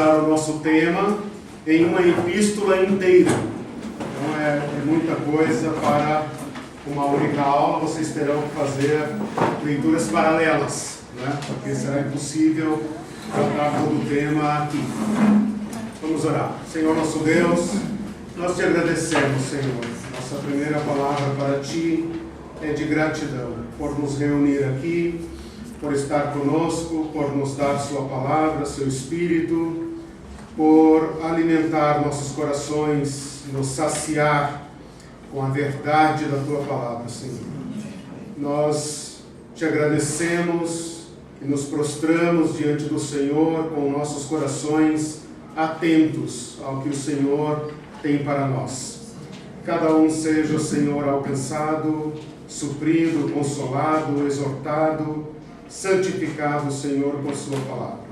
sintetizar o nosso tema em uma epístola inteira. Então é muita coisa para uma única aula. Vocês terão que fazer leituras paralelas, né? Porque será impossível tratar todo o tema aqui. Vamos orar. Senhor nosso Deus, nós te agradecemos, Senhor. Nossa primeira palavra para ti é de gratidão por nos reunir aqui, por estar conosco, por nos dar sua palavra, seu Espírito, por alimentar nossos corações, nos saciar com a verdade da tua palavra, Senhor. Nós te agradecemos e nos prostramos diante do Senhor com nossos corações atentos ao que o Senhor tem para nós. Cada um seja, Senhor, alcançado, suprido, consolado, exortado, santificado, Senhor, com a sua palavra.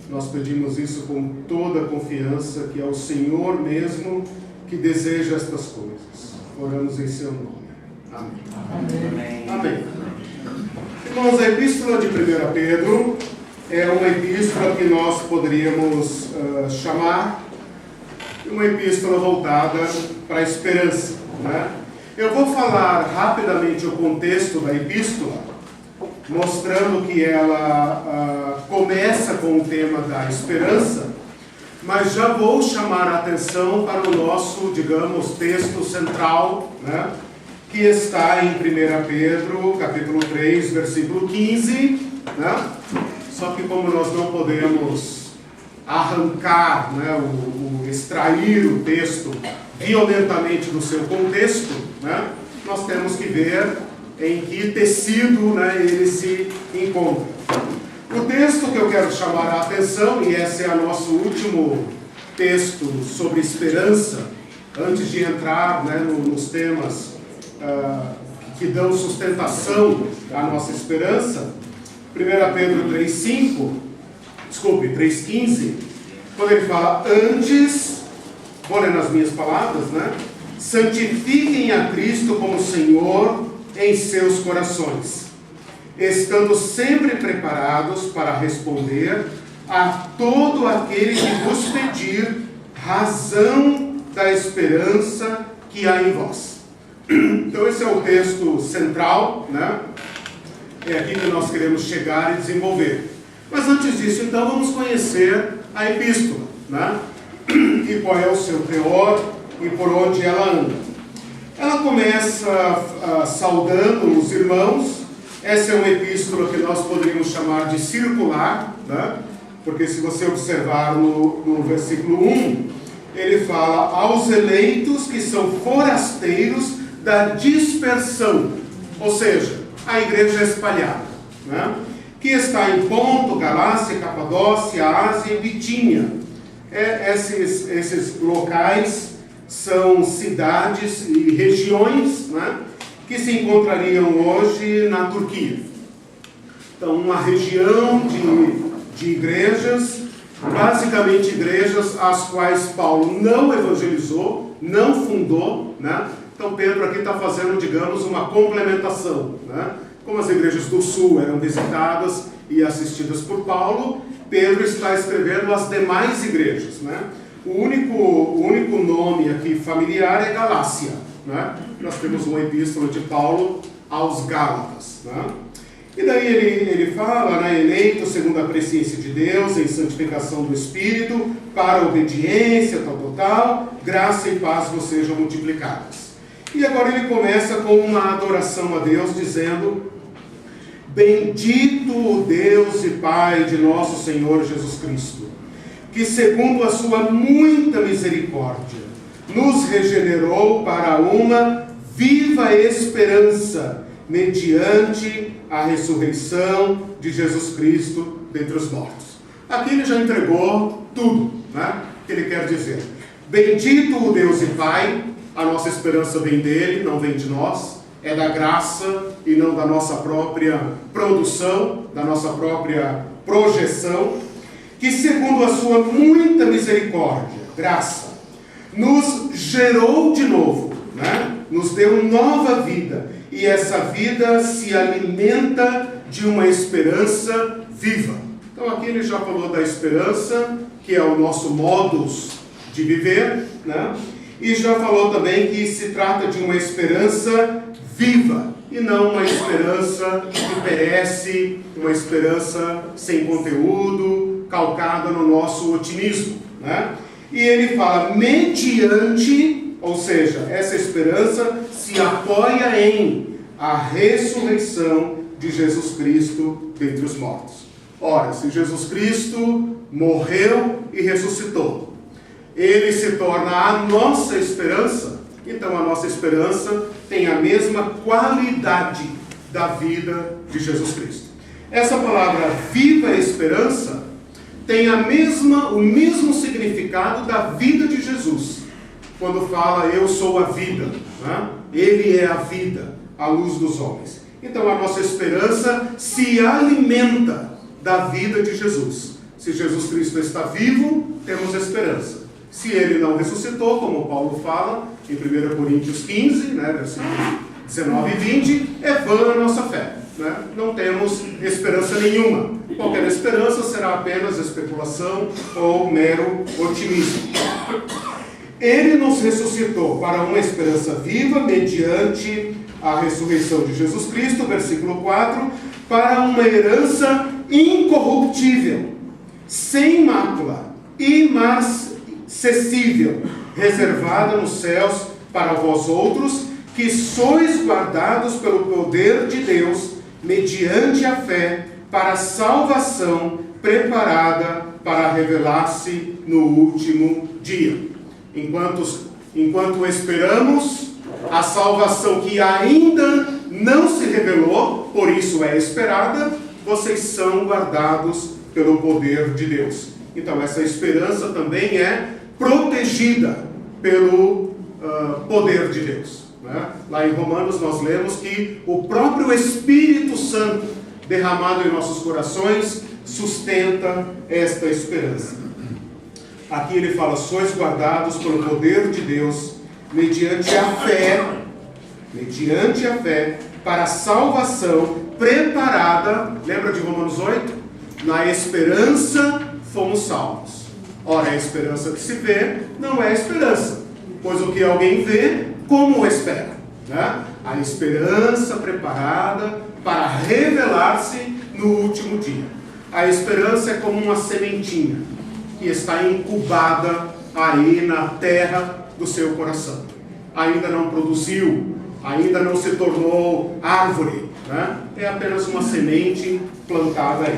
Nós pedimos isso com toda a confiança que é o Senhor mesmo que deseja estas coisas. Oramos em seu nome. Amém. Amém. Amém. Irmãos, a epístola de 1 Pedro é uma epístola que nós poderíamos chamar de uma epístola voltada para a esperança, né? Eu vou falar rapidamente o contexto da epístola, mostrando que ela começa com o tema da esperança, mas já vou chamar a atenção para o nosso, digamos, texto central, né, que está em 1 Pedro, capítulo 3, versículo 15, né? Só que como nós não podemos arrancar, né, extrair o texto violentamente do seu contexto, né, nós temos que ver em que tecido, né, ele se encontra. O texto que eu quero chamar a atenção, e esse é o nosso último texto sobre esperança, antes de entrar, né, nos temas que dão sustentação à nossa esperança, 1 Pedro 3,15, quando ele fala: antes, vou ler nas minhas palavras, né? Santifiquem a Cristo como Senhor em seus corações, estando sempre preparados para responder a todo aquele que vos pedir razão da esperança que há em vós. Então esse é o texto central, né? É aqui que nós queremos chegar e desenvolver. Mas antes disso, então, vamos conhecer a epístola, né? E qual é o seu teor e por onde ela anda. Ela começa saudando os irmãos. Essa é uma epístola que nós poderíamos chamar de circular, né? Porque se você observar no versículo 1, ele fala aos eleitos que são forasteiros da dispersão, ou seja, a igreja espalhada, né? Que está em Ponto, Galácia, Capadócia, Ásia e Bitínia. Esses locais são cidades e regiões, né, que se encontrariam hoje na Turquia. Então, uma região de igrejas, basicamente igrejas às quais Paulo não evangelizou, não fundou, né? Então Pedro aqui está fazendo, digamos, uma complementação, né? Como as igrejas do sul eram visitadas e assistidas por Paulo, Pedro está escrevendo as demais igrejas, né? O único nome aqui familiar é Galácia, né? Nós temos uma epístola de Paulo aos Gálatas, né? E daí ele fala, né, eleito segundo a presciência de Deus, em santificação do Espírito, para obediência, tal, graça e paz vos sejam multiplicadas. E agora ele começa com uma adoração a Deus, dizendo: bendito o Deus e Pai de nosso Senhor Jesus Cristo, que segundo a sua muita misericórdia, nos regenerou para uma viva esperança, mediante a ressurreição de Jesus Cristo dentre os mortos. Aqui ele já entregou tudo, né, que ele quer dizer. Bendito o Deus e Pai, a nossa esperança vem dele, não vem de nós, é da graça e não da nossa própria produção, da nossa própria projeção, que segundo a sua muita misericórdia, graça, nos gerou de novo, né? Nos deu nova vida, e essa vida se alimenta de uma esperança viva. Então aqui ele já falou da esperança que é o nosso modus de viver, né? E já falou também que se trata de uma esperança viva, e não uma esperança que perece, uma esperança sem conteúdo, calcada no nosso otimismo, né? E ele fala mediante, ou seja, essa esperança se apoia em a ressurreição de Jesus Cristo dentre os mortos. Ora, se Jesus Cristo morreu e ressuscitou, ele se torna a nossa esperança, então a nossa esperança tem a mesma qualidade da vida de Jesus Cristo. Essa palavra viva esperança tem o mesmo significado da vida de Jesus. Quando fala eu sou a vida, né? Ele é a vida, a luz dos homens. Então a nossa esperança se alimenta da vida de Jesus. Se Jesus Cristo está vivo, temos esperança. Se ele não ressuscitou, como Paulo fala em 1 Coríntios 15, né, versículos 19 e 20, é vã a nossa fé, né? Não temos esperança nenhuma. Qualquer esperança será apenas especulação ou mero otimismo. Ele nos ressuscitou para uma esperança viva mediante a ressurreição de Jesus Cristo, versículo 4, para uma herança incorruptível, sem mácula, imarcessível, reservada nos céus para vós outros, que sois guardados pelo poder de Deus, mediante a fé, para a salvação preparada para revelar-se no último dia. Enquanto esperamos a salvação que ainda não se revelou, por isso é esperada, vocês são guardados pelo poder de Deus. Então essa esperança também é protegida pelo poder de Deus, né? Lá em Romanos nós lemos que o próprio Espírito Santo derramado em nossos corações sustenta esta esperança. Aqui ele fala, sois guardados pelo poder de Deus mediante a fé, para a salvação preparada, lembra de Romanos 8? Na esperança fomos salvos. Ora, a esperança que se vê não é esperança, pois o que alguém vê, como o espera, né? A esperança preparada para revelar-se no último dia. A esperança é como uma sementinha que está incubada aí na terra do seu coração. Ainda não produziu, ainda não se tornou árvore, né? É apenas uma semente plantada aí.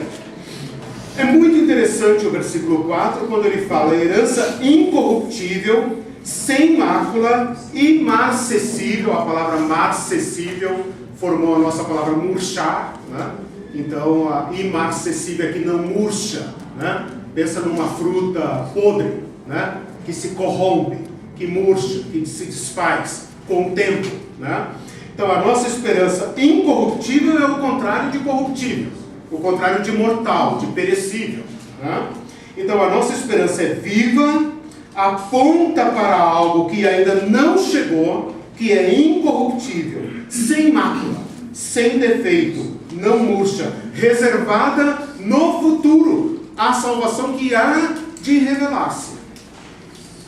É muito interessante o versículo 4, quando ele fala herança incorruptível, sem mácula, imarcessível. A palavra marcessível formou a nossa palavra murchar, né? Então a imarcessível é que não murcha, né? Pensa numa fruta podre, né? Que se corrompe, que murcha, que se desfaz com o tempo, né? Então a nossa esperança incorruptível é o contrário de corruptível, o contrário de mortal, de perecível, né? Então a nossa esperança é viva, aponta para algo que ainda não chegou, que é incorruptível, sem mácula, sem defeito, não murcha, reservada no futuro, a salvação que há de revelar-se.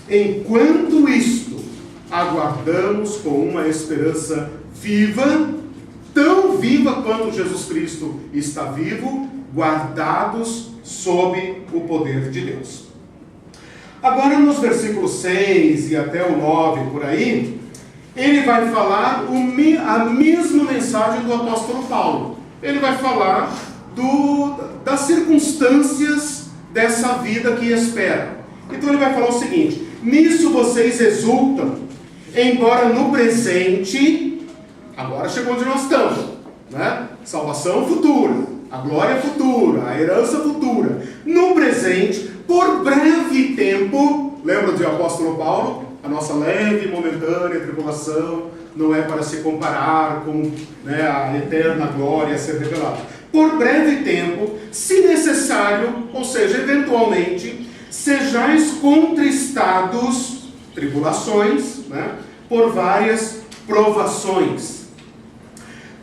Enquanto isto, aguardamos com uma esperança viva, tão viva quanto Jesus Cristo está vivo, guardados sob o poder de Deus. Agora nos versículos 6 e até o 9 por aí, ele vai falar a mesma mensagem do apóstolo Paulo. Ele vai falar das circunstâncias dessa vida que espera. Então ele vai falar o seguinte: nisso vocês exultam, embora no presente, agora chegou onde nós estamos, né? Salvação futura, a glória futura, a herança futura. No presente, por breve tempo, lembra do apóstolo Paulo? A nossa leve e momentânea tribulação não é para se comparar com, né, a eterna glória a ser revelada. Por breve tempo, se necessário, ou seja, eventualmente, sejais contristados, tribulações, né, por várias provações,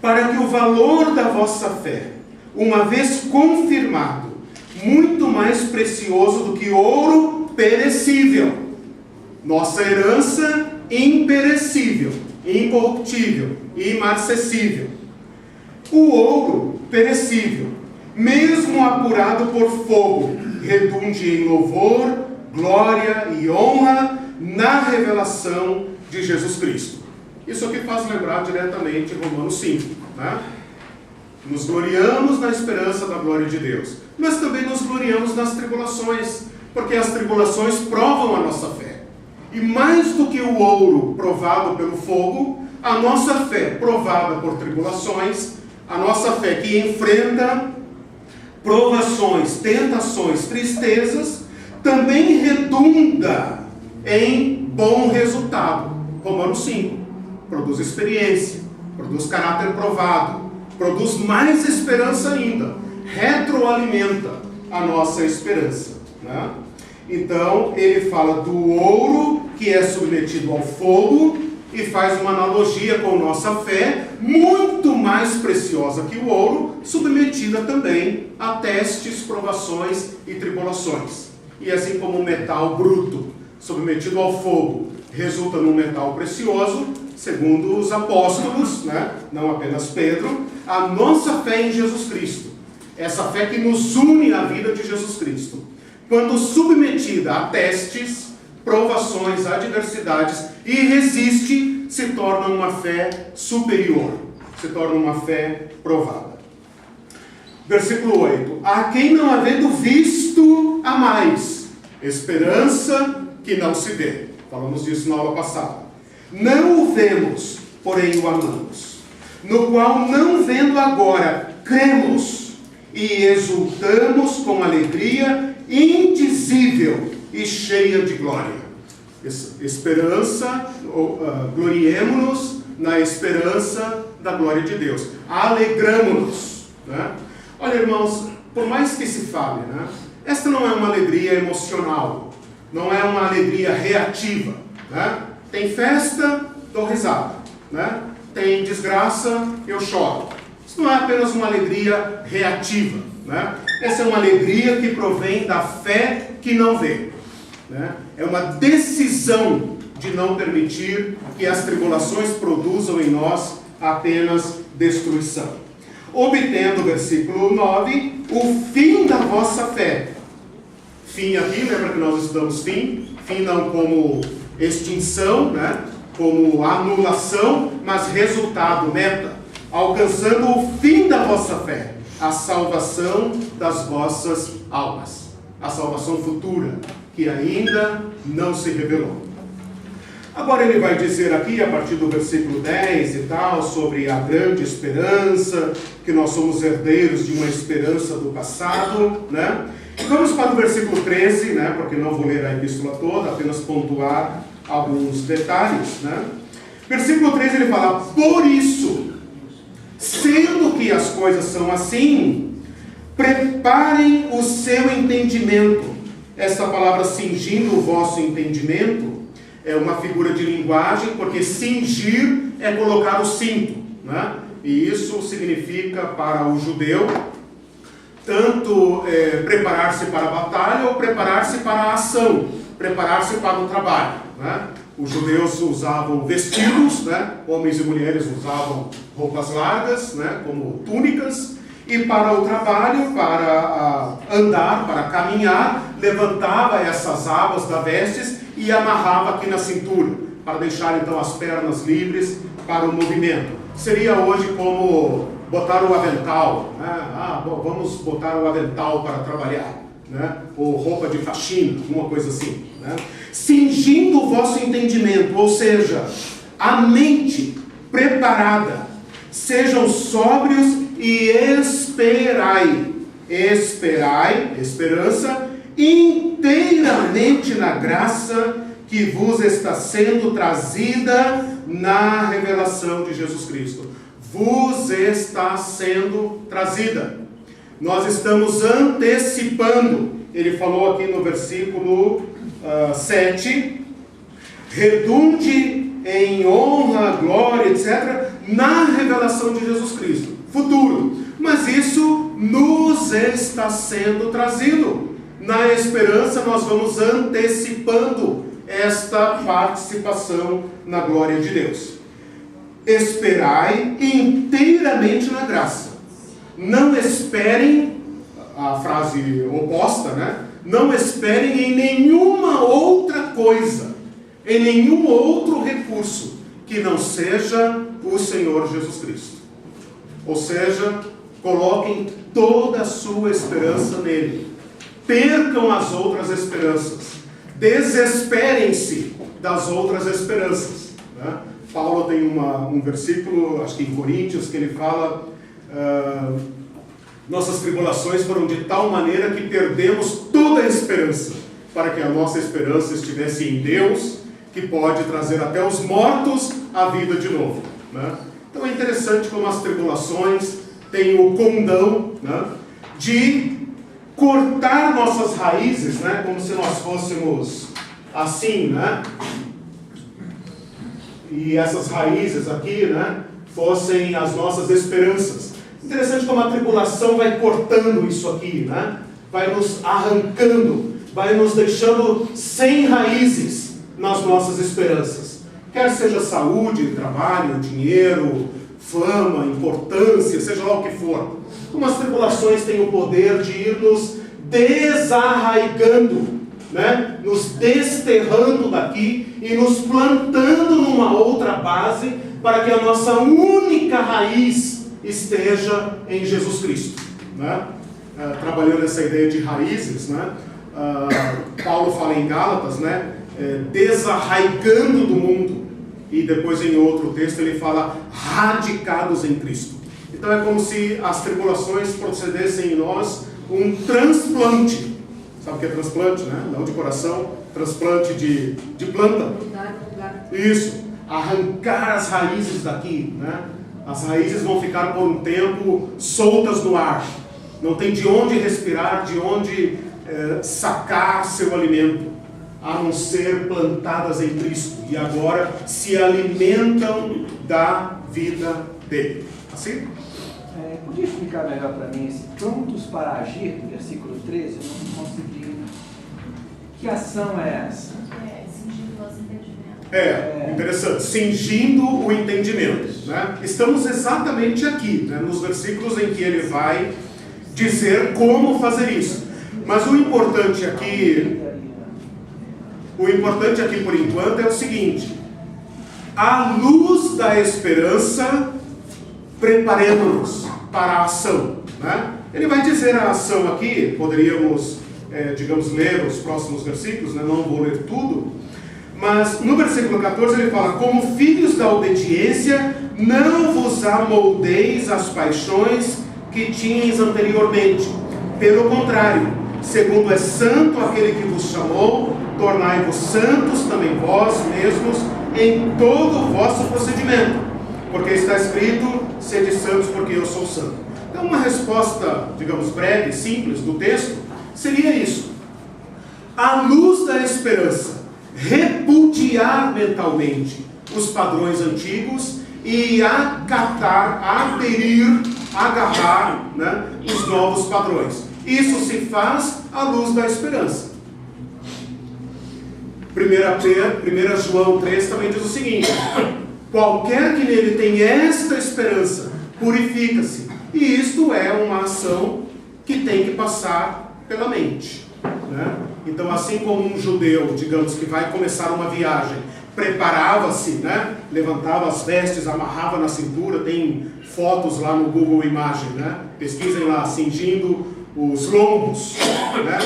para que o valor da vossa fé, uma vez confirmado, muito mais precioso do que ouro perecível. Nossa herança imperecível, incorruptível, imarcessível. O ouro perecível, mesmo apurado por fogo, redunde em louvor, glória e honra na revelação de Jesus Cristo. Isso aqui faz lembrar diretamente Romanos 5, né? Nos gloriamos na esperança da glória de Deus, mas também nos gloriamos nas tribulações, porque as tribulações provam a nossa fé. E mais do que o ouro provado pelo fogo, a nossa fé provada por tribulações, a nossa fé que enfrenta provações, tentações, tristezas, também redunda em bom resultado. Romanos 5. Produz experiência, produz caráter provado, produz mais esperança ainda, retroalimenta a nossa esperança, né? Então, ele fala do ouro que é submetido ao fogo e faz uma analogia com nossa fé, muito mais preciosa que o ouro, submetida também a testes, provações e tribulações. E assim como o metal bruto, submetido ao fogo, resulta num metal precioso, segundo os apóstolos, né? Não apenas Pedro, a nossa fé em Jesus Cristo, essa fé que nos une à vida de Jesus Cristo, quando submetida a testes, provações, adversidades e resiste, se torna uma fé superior, se torna uma fé provada. Versículo 8: a quem não havendo visto há mais esperança que não se vê. Falamos disso na aula passada. Não o vemos, porém o amamos, no qual não vendo agora, cremos e exultamos com alegria indizível e cheia de glória. Esperança, gloriemo-nos na esperança da glória de Deus. Alegramo-nos, né? Olha, irmãos, por mais que se fale, né? Esta não é uma alegria emocional, não é uma alegria reativa, né? Tem festa, dou risada, né? Tem desgraça, eu choro. Isso não é apenas uma alegria reativa, né? Essa é uma alegria que provém da fé que não vê, né? É uma decisão de não permitir que as tribulações produzam em nós apenas destruição. Obtendo, versículo 9, o fim da vossa fé. Fim aqui, lembra que nós estudamos fim? Fim não como extinção, né? Como anulação, mas resultado, meta. Alcançando o fim da vossa fé, a salvação das vossas almas. A salvação futura, que ainda não se revelou. Agora ele vai dizer aqui, a partir do versículo 10 e tal, sobre a grande esperança, que nós somos herdeiros de uma esperança do passado, né? Vamos para o versículo 13, né? Porque não vou ler a epístola toda, apenas pontuar alguns detalhes, né? Versículo 13 ele fala: por isso, sendo que as coisas são assim, preparem o seu entendimento. Essa palavra cingindo o vosso entendimento é uma figura de linguagem, porque cingir é colocar o cinto, né? E isso significa para o judeu tanto preparar-se para a batalha ou preparar-se para a ação, preparar-se para o trabalho, né? Os judeus usavam vestidos, né? Homens e mulheres usavam roupas largas, né? Como túnicas, e para o trabalho, para andar, para caminhar, levantava essas abas da vestes e amarrava aqui na cintura, para deixar então as pernas livres para o movimento. Seria hoje como botar o avental, né? Vamos botar o avental para trabalhar, né? Ou roupa de faxina, alguma coisa assim, né? Cingindo o vosso entendimento, ou seja, a mente preparada, sejam sóbrios e esperai, esperança, inteiramente na graça que vos está sendo trazida na revelação de Jesus Cristo. Vos está sendo trazida. Nós estamos antecipando. Ele falou aqui no versículo 7, redunde em honra, glória, etc., na revelação de Jesus Cristo. Futuro. Mas isso nos está sendo trazido. Na esperança nós vamos antecipando esta participação na glória de Deus. Esperai inteiramente na graça. Não esperem, a frase oposta, né? Não esperem em nenhuma outra coisa, em nenhum outro recurso, que não seja o Senhor Jesus Cristo. Ou seja, coloquem toda a sua esperança nele. Percam as outras esperanças. Desesperem-se das outras esperanças. Né? Paulo tem um versículo, acho que em Coríntios, que ele fala: nossas tribulações foram de tal maneira que perdemos toda a esperança, para que a nossa esperança estivesse em Deus, que pode trazer até os mortos à vida de novo. Né? Então é interessante como as tribulações têm o condão, né, de cortar nossas raízes, né, como se nós fôssemos assim, né? E essas raízes aqui, né, fossem as nossas esperanças. Interessante como a tribulação vai cortando isso aqui, né? Vai nos arrancando, vai nos deixando sem raízes nas nossas esperanças. Quer seja saúde, trabalho, dinheiro, fama, importância, seja lá o que for. Como as tribulações têm o poder de ir nos desarraigando, né? Nos desterrando daqui e nos plantando numa outra base, para que a nossa única raiz esteja em Jesus Cristo. Né? Trabalhando essa ideia de raízes, né? Paulo fala em Gálatas, né? Desarraigando do mundo. E depois em outro texto ele fala radicados em Cristo. Então é como se as tribulações procedessem em nós um transplante. Sabe o que é transplante, né? Não de coração, transplante de planta. Isso, arrancar as raízes daqui, né? As raízes vão ficar por um tempo soltas no ar. Não tem de onde respirar, de onde sacar seu alimento, a não ser plantadas em Cristo. E agora se alimentam da vida dele. Assim? Podia explicar melhor para mim esse prontos para agir, do versículo 13? Eu não consegui. Que ação é essa? Cingindo o nosso entendimento. Interessante. Cingindo o entendimento. Né? Estamos exatamente aqui, né? Nos versículos em que ele vai dizer como fazer isso. Mas o importante aqui por enquanto é o seguinte: à luz da esperança, preparemos-nos para a ação. Né? Ele vai dizer a ação aqui, poderíamos, ler os próximos versículos, né? Não vou ler tudo, mas no versículo 14 ele fala: como filhos da obediência, não vos amoldeis às paixões que tinhais anteriormente. Pelo contrário, segundo é santo aquele que vos chamou, tornai-vos santos também vós mesmos em todo o vosso procedimento. Porque está escrito: sede santos porque eu sou santo. Então uma resposta, digamos, breve, simples do texto, seria isso: à luz da esperança, repudiar mentalmente os padrões antigos e acatar, aderir, agarrar, né, os novos padrões. Isso se faz à luz da esperança. 1 João 3 também diz o seguinte: qualquer que nele tem esta esperança, purifica-se. E isto é uma ação que tem que passar pela mente. Né? Então, assim como um judeu, digamos, que vai começar uma viagem, preparava-se, né? Levantava as vestes, amarrava na cintura, tem fotos lá no Google Imagem, né? Pesquisem lá, cingindo os lombos, né?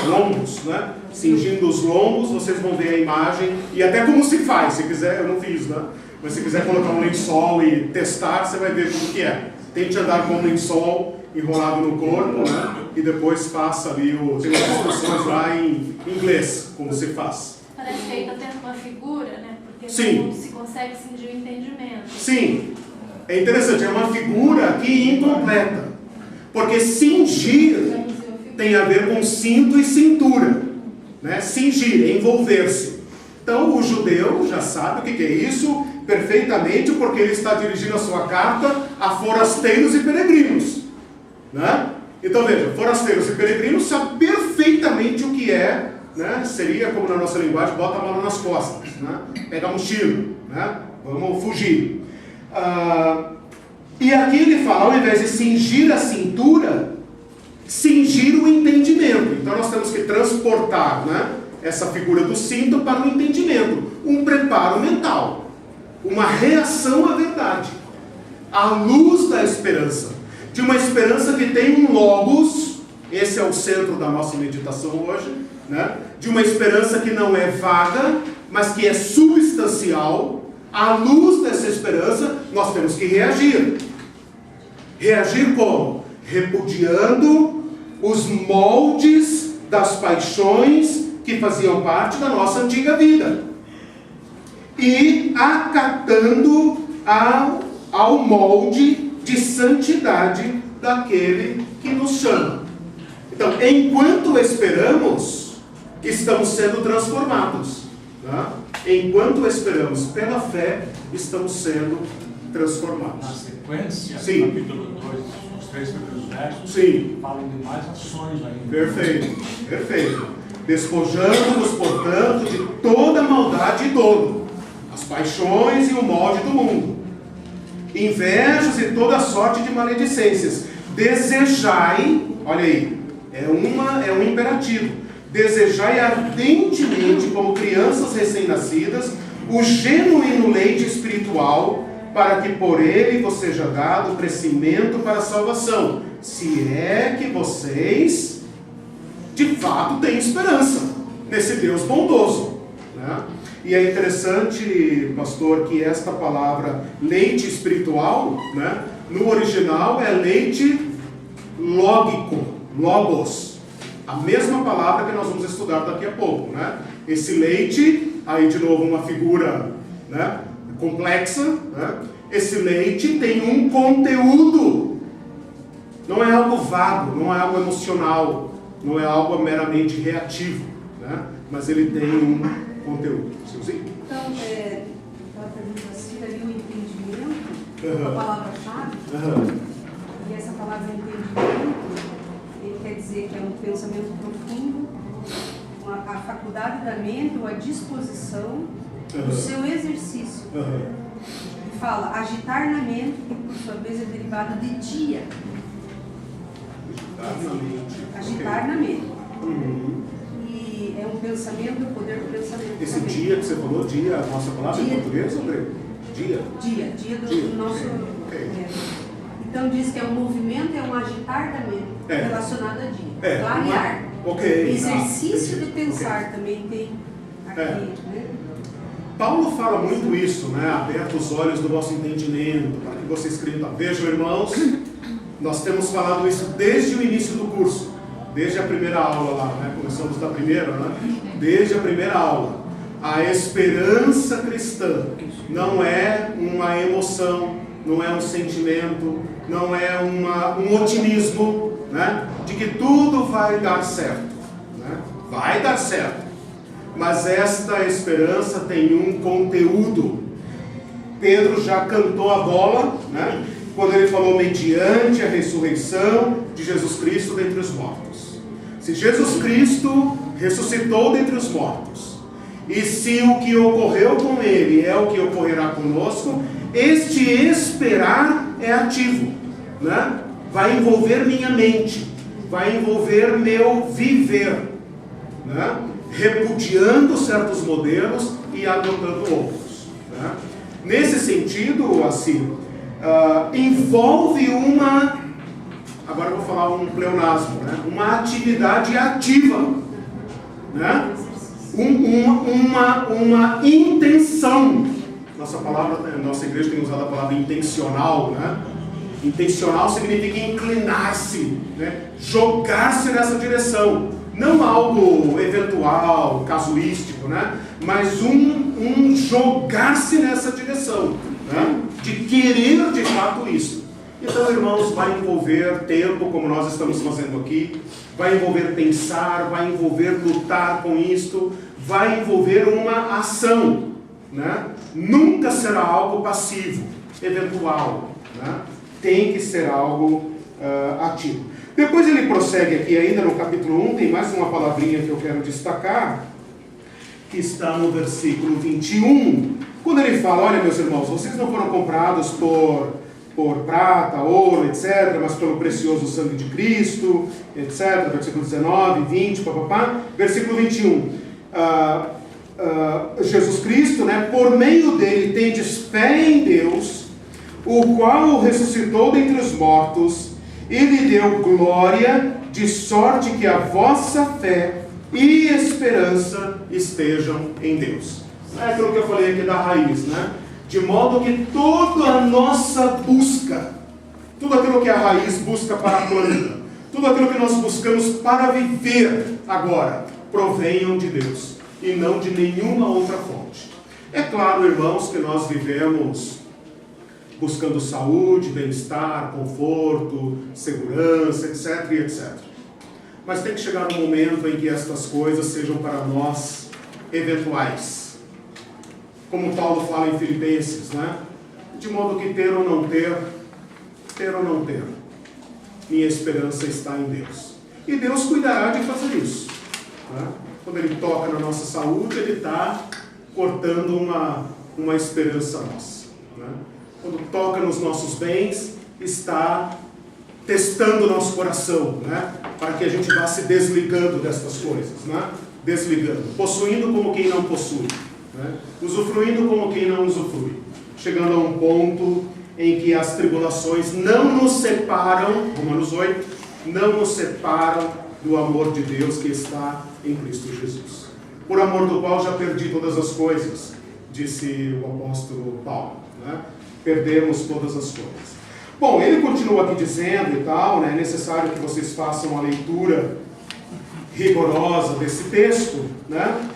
Né? Cingindo os lombos, vocês vão ver a imagem, e até como se faz, se quiser, eu não fiz, né? Mas se quiser colocar um lençol e testar, você vai ver como que é. Tente andar com um lençol enrolado no corpo, né? E depois faça ali tem as instruções lá em inglês, como se faz. Parece que aí está tendo uma figura, né? Porque Sim. não se consegue cingir o entendimento. Sim, é interessante, é uma figura aqui incompleta. Porque cingir tem a ver com cinto e cintura, né? Cingir, envolver-se. Então o judeu já sabe o que é isso perfeitamente, porque ele está dirigindo a sua carta a forasteiros e peregrinos, né? Então veja, forasteiros e peregrinos sabem perfeitamente o que é, né? Seria como na nossa linguagem, bota a mala nas costas, né? Pega a mochila, né? Vamos fugir. E aqui ele fala, ao invés de cingir a cintura, cingir o entendimento. Então nós temos que transportar, né, essa figura do cinto para o entendimento, um preparo mental, uma reação à verdade, à luz da esperança, de uma esperança que tem um logos, esse é o centro da nossa meditação hoje, né, de uma esperança que não é vaga, mas que é substancial. À luz dessa esperança, nós temos que reagir. Reagir como? Repudiando os moldes das paixões que faziam parte da nossa antiga vida. E acatando ao molde de santidade daquele que nos chama. Então, enquanto esperamos, estamos sendo transformados. Tá? Enquanto esperamos pela fé, estamos sendo transformados. Na sequência, sim, capítulo 2, os 3 primeiros versos, sim, falam de mais ações ainda. Perfeito, perfeito. Despojando-nos, portanto, de toda maldade e dolo, as paixões e o molde do mundo, invejas e toda sorte de maledicências. Desejai, olha aí, é um imperativo. Desejai ardentemente, como crianças recém-nascidas, o genuíno leite espiritual, para que por ele vos seja dado crescimento para a salvação, se é que vocês, de fato, têm esperança nesse Deus bondoso, né? E é interessante, pastor, que esta palavra leite espiritual, né, no original é leite lógico, logos. A mesma palavra que nós vamos estudar daqui a pouco, né? Esse leite, aí de novo uma figura, né, complexa, né? Esse leite tem um conteúdo. Não é algo vago, não é algo emocional, não é algo meramente reativo, né? Mas ele tem um conteúdo. Silzinho? Então, ela pergunta assim, ali o entendimento, a palavra-chave, e essa palavra entendimento, ele quer dizer que é um pensamento profundo, a faculdade da mente ou a disposição do seu exercício. E fala agitar na mente, que por sua vez é derivado de dia. Agitar na mente. E é um pensamento, o poder do pensamento. Esse também. Dia que você falou, dia, a nossa palavra dia, em português ou grego? Dia do nosso... Okay. Então diz que é um movimento, é um agitar da mente, relacionado a dia. Variar. Exercício de pensar também tem aqui. Né? Paulo fala muito isso, né? Aberta os olhos do vosso entendimento, para que vocês creiam. Vejam, irmãos, nós temos falado isso desde o início do curso, desde a primeira aula lá, né? Começamos da primeira, né? Desde a primeira aula. A esperança cristã não é uma emoção, não é um sentimento, não é um otimismo, né, de que tudo vai dar certo, né? Vai dar certo, mas esta esperança tem um conteúdo. Pedro já cantou a bola, né, quando ele falou mediante a ressurreição de Jesus Cristo dentre os mortos. Se Jesus Cristo ressuscitou dentre os mortos, e se o que ocorreu com ele é o que ocorrerá conosco, este esperar é ativo, né? Vai envolver minha mente, vai envolver meu viver, né? Repudiando certos modelos e adotando outros, né? Nesse sentido, assim, envolve agora eu vou falar um pleonasmo, né? Uma atividade ativa, né? Uma intenção. Nossa igreja tem usado a palavra intencional, né? Intencional significa inclinar-se, né? Jogar-se nessa direção. Não algo eventual, casuístico, né? Mas um jogar-se nessa direção, né? De querer de fato isso. Então, irmãos, vai envolver tempo, como nós estamos fazendo aqui, vai envolver pensar, vai envolver lutar com isto, vai envolver uma ação, né? Nunca será algo passivo, eventual, né? Tem que ser algo ativo. Depois ele prossegue aqui ainda no capítulo 1, tem mais uma palavrinha que eu quero destacar, que está no versículo 21, quando ele fala, olha meus irmãos, vocês não foram comprados por prata, ouro, etc., mas pelo precioso sangue de Cristo, etc., versículo 19, 20, papapá, versículo 21, Jesus Cristo, né, por meio dele tendes fé em Deus, o qual o ressuscitou dentre os mortos, e lhe deu glória, de sorte que a vossa fé e esperança estejam em Deus. É aquilo que eu falei aqui da raiz, né? De modo que toda a nossa busca, tudo aquilo que a raiz busca para a planta, tudo aquilo que nós buscamos para viver agora, provenham de Deus e não de nenhuma outra fonte. É claro, irmãos, que nós vivemos buscando saúde, bem-estar, conforto, segurança, etc. e etc. Mas tem que chegar um momento em que estas coisas sejam para nós eventuais. Como Paulo fala em Filipenses, né? De modo que ter ou não ter, minha esperança está em Deus. E Deus cuidará de fazer isso. Né? Quando Ele toca na nossa saúde, Ele está cortando uma esperança nossa. Né? Quando toca nos nossos bens, está testando o nosso coração, né? Para que a gente vá se desligando destas coisas, né? Desligando, possuindo como quem não possui, né? Usufruindo como quem não usufrui, chegando a um ponto em que as tribulações não nos separam, Romanos 8, não nos separam do amor de Deus que está em Cristo Jesus, por amor do qual já perdi todas as coisas, disse o apóstolo Paulo, né? Perdemos todas as coisas. Bom, ele continua aqui dizendo e tal, né? É necessário que vocês façam uma leitura rigorosa desse texto, né?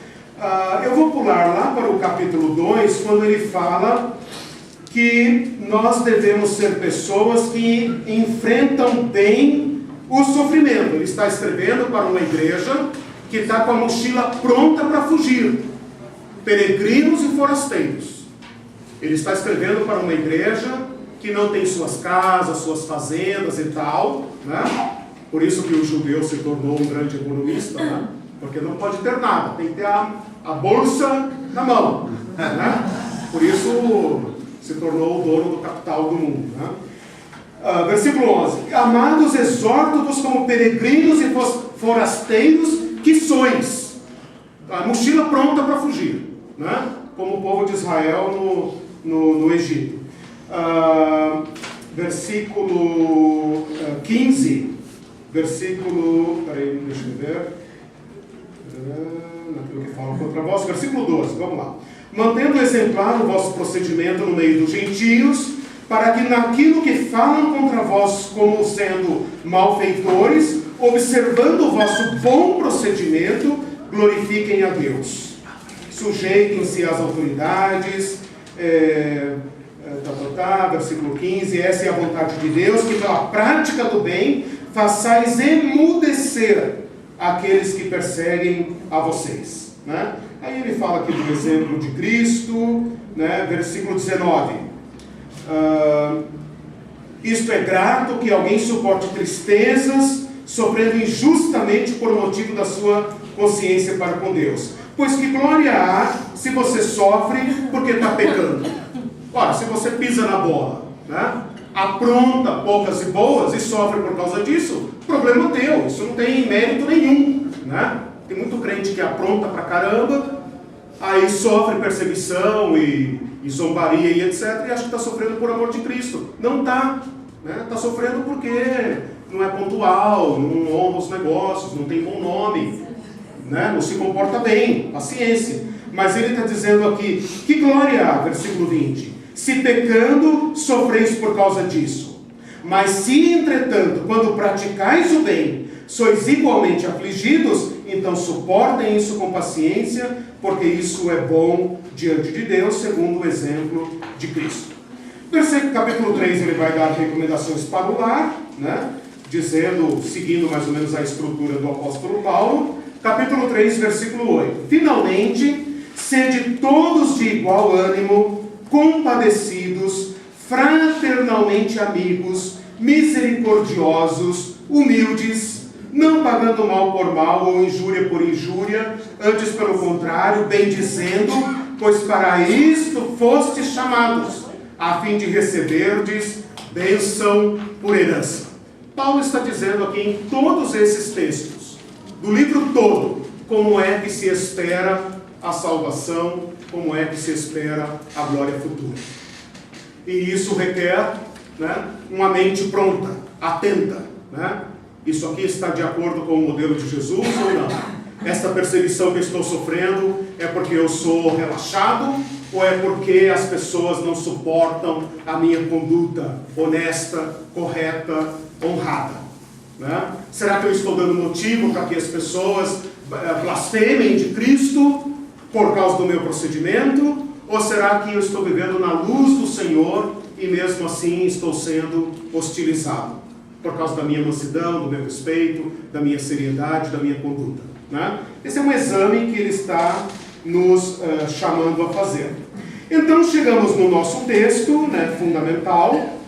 Eu vou pular lá para o capítulo 2, quando ele fala que nós devemos ser pessoas que enfrentam bem o sofrimento. Ele está escrevendo para uma igreja que está com a mochila pronta para fugir, peregrinos e forasteiros. Ele está escrevendo para uma igreja que não tem suas casas, suas fazendas e tal, né? Por isso que o judeu se tornou um grande economista, né? Porque não pode ter nada, tem que ter a bolsa na mão, né? Por isso se tornou o dono do capital do mundo, né? Versículo 11: Amados, exorto-vos como peregrinos e forasteiros que sois. A mochila pronta para fugir, né? Como o povo de Israel no Egito. Versículo 15, peraí, deixa eu ver, naquilo que fala contra vós, versículo 12, vamos lá. Mantendo exemplar o vosso procedimento no meio dos gentios, para que naquilo que falam contra vós como sendo malfeitores, observando o vosso bom procedimento, glorifiquem a Deus. Sujeitem-se às autoridades, versículo 15, essa é a vontade de Deus, que pela prática do bem façais emudecer aqueles que perseguem a vocês, né? Aí ele fala aqui do exemplo de Cristo, né? Versículo 19, isto é grato que alguém suporte tristezas, sofrendo injustamente por motivo da sua consciência para com Deus, pois que glória há se você sofre porque está pecando. Ora, se você pisa na bola, né, apronta poucas e boas e sofre por causa disso, problema teu, isso não tem mérito nenhum, né? Tem muito crente que apronta pra caramba, aí sofre perseguição e zombaria e etc, e acha que está sofrendo por amor de Cristo. Não está, né? Está sofrendo porque não é pontual, não honra os negócios, não tem bom nome, né? Não se comporta bem, paciência. Mas ele está dizendo aqui, que glória há, versículo 20, se pecando, sofreis por causa disso. Mas se, entretanto, quando praticais o bem, sois igualmente afligidos, então suportem isso com paciência, porque isso é bom diante de Deus, segundo o exemplo de Cristo. Versículo capítulo 3, ele vai dar recomendações para o lar, né? Dizendo, seguindo mais ou menos a estrutura do apóstolo Paulo. Capítulo 3, versículo 8. Finalmente, sede todos de igual ânimo, compadecidos, fraternalmente amigos, misericordiosos, humildes, não pagando mal por mal ou injúria por injúria, antes pelo contrário, bendizendo, pois para isto fostes chamados, a fim de receberdes bênção por herança. Paulo está dizendo aqui em todos esses textos, do livro todo, como é que se espera a salvação, como é que se espera a glória futura. E isso requer, né, uma mente pronta, atenta, né? Isso aqui está de acordo com o modelo de Jesus ou não? Esta perseguição que eu estou sofrendo é porque eu sou relaxado ou é porque as pessoas não suportam a minha conduta honesta, correta, honrada, né? Será que eu estou dando motivo para que as pessoas blasfemem de Cristo por causa do meu procedimento? Ou será que eu estou vivendo na luz do Senhor e mesmo assim estou sendo hostilizado por causa da minha mansidão, do meu respeito, da minha seriedade, da minha conduta, né? Esse é um exame que ele está nos chamando a fazer. Então chegamos no nosso texto, né, fundamental.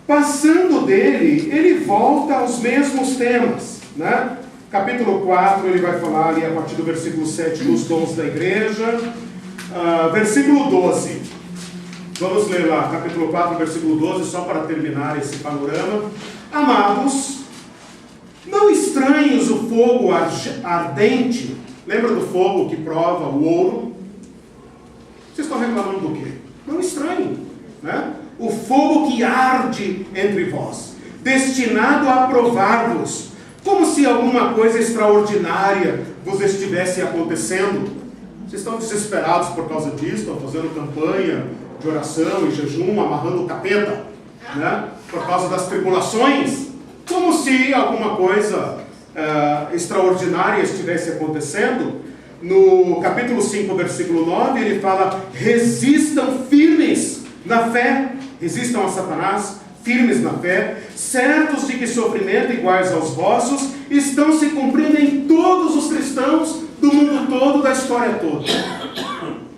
Passando dele, ele volta aos mesmos temas, né? Capítulo 4, ele vai falar ali a partir do versículo 7 dos dons da igreja. Versículo 12. Vamos ler lá, capítulo 4, versículo 12, só para terminar esse panorama. Amados, não estranhos o fogo ardente. Lembra do fogo que prova o ouro? Vocês estão reclamando do quê? Não estranhem, né? O fogo que arde entre vós, destinado a provar-vos, como se alguma coisa extraordinária vos estivesse acontecendo. Vocês estão desesperados por causa disso, estão fazendo campanha de oração e jejum, amarrando o capeta, né? Por causa das tribulações, como se alguma coisa extraordinária estivesse acontecendo. No capítulo 5, versículo 9, ele fala: resistam firmes na fé, resistam a Satanás, firmes na fé, certos de que sofrimento iguais aos vossos estão se cumprindo em todos os cristãos do mundo todo, da história toda.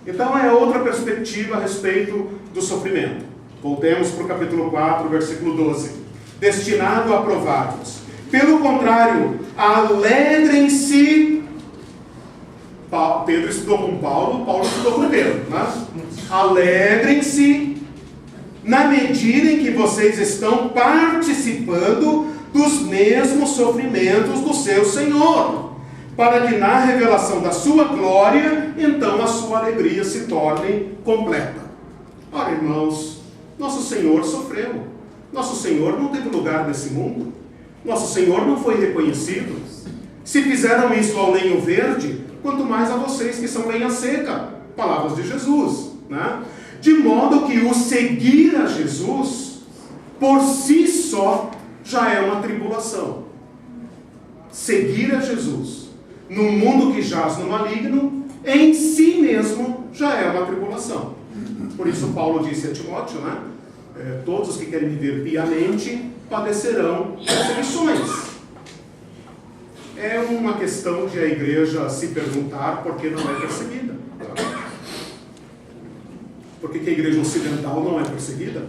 Então é outra perspectiva a respeito do sofrimento. Voltemos para o capítulo 4, versículo 12. Destinado a provar-vos. Pelo contrário, alegrem-se. Pedro estudou com Paulo, Paulo estudou com Pedro, né? Alegrem-se na medida em que vocês estão participando dos mesmos sofrimentos do seu Senhor, para que na revelação da sua glória, então a sua alegria se torne completa. Ora, irmãos, nosso Senhor sofreu. Nosso Senhor não teve lugar nesse mundo. Nosso Senhor não foi reconhecido. Se fizeram isso ao lenho verde, quanto mais a vocês que são lenha seca. Palavras de Jesus, né? De modo que o seguir a Jesus, por si só, já é uma tribulação. Seguir a Jesus, num mundo que jaz no maligno, em si mesmo, já é uma tribulação. Por isso Paulo disse a Timóteo, né? Todos os que querem viver piamente padecerão perseguições. É uma questão de a igreja se perguntar por que não é perseguida. Por que a igreja ocidental não é perseguida?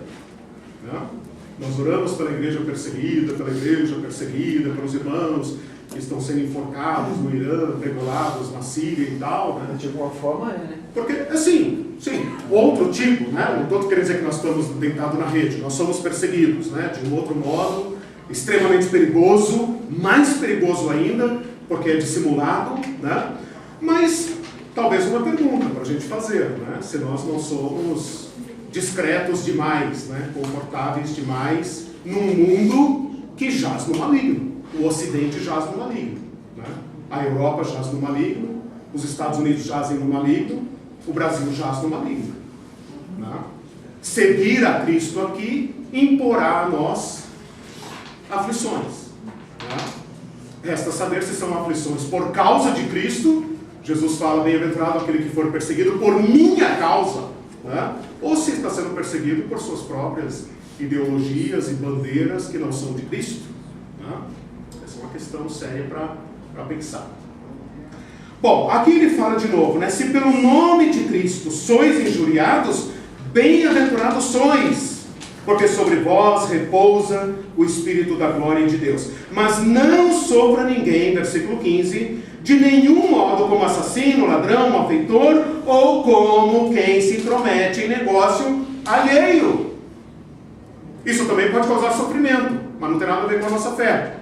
Nós oramos pela igreja perseguida, pelos irmãos que estão sendo enforcados no Irã, regulados na Síria e tal, né? De alguma forma é, né? Porque, assim, sim, outro tipo, né? Não estou querendo dizer que nós estamos deitados na rede, nós somos perseguidos, né? De um outro modo, extremamente perigoso, mais perigoso ainda, porque é dissimulado, né? Mas, talvez uma pergunta para a gente fazer, né? Se nós não somos discretos demais, né? Confortáveis demais, num mundo que jaz no maligno. O Ocidente jaz no maligno, né? A Europa jaz no maligno, os Estados Unidos jazem no maligno, o Brasil jaz no maligno, né? Seguir a Cristo aqui imporá a nós aflições, né? Resta saber se são aflições por causa de Cristo. Jesus fala: bem-aventurado aquele que for perseguido por minha causa, né? Ou se está sendo perseguido por suas próprias ideologias e bandeiras que não são de Cristo, né? Essa é uma questão séria para pensar. Bom, aqui ele fala de novo, né? Se pelo nome de Cristo sois injuriados, bem-aventurados sois, porque sobre vós repousa o Espírito da glória de Deus. Mas não sofra ninguém, versículo 15, de nenhum modo como assassino, ladrão, malfeitor, ou como quem se intromete em negócio alheio. Isso também pode causar sofrimento, mas não tem nada a ver com a nossa fé.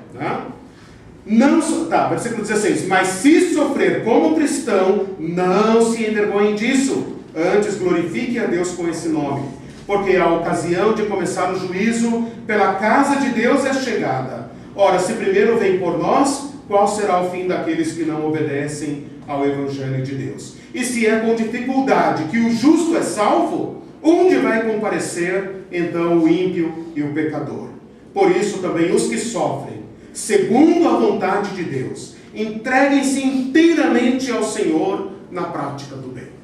Versículo 16. Mas se sofrer como cristão, não se envergonhe disso. Antes glorifique a Deus com esse nome. Porque a ocasião de começar o juízo pela casa de Deus é chegada. Ora, se primeiro vem por nós, qual será o fim daqueles que não obedecem ao Evangelho de Deus? E se é com dificuldade que o justo é salvo, onde vai comparecer então o ímpio e o pecador? Por isso também os que sofrem, segundo a vontade de Deus, entreguem-se inteiramente ao Senhor na prática do bem.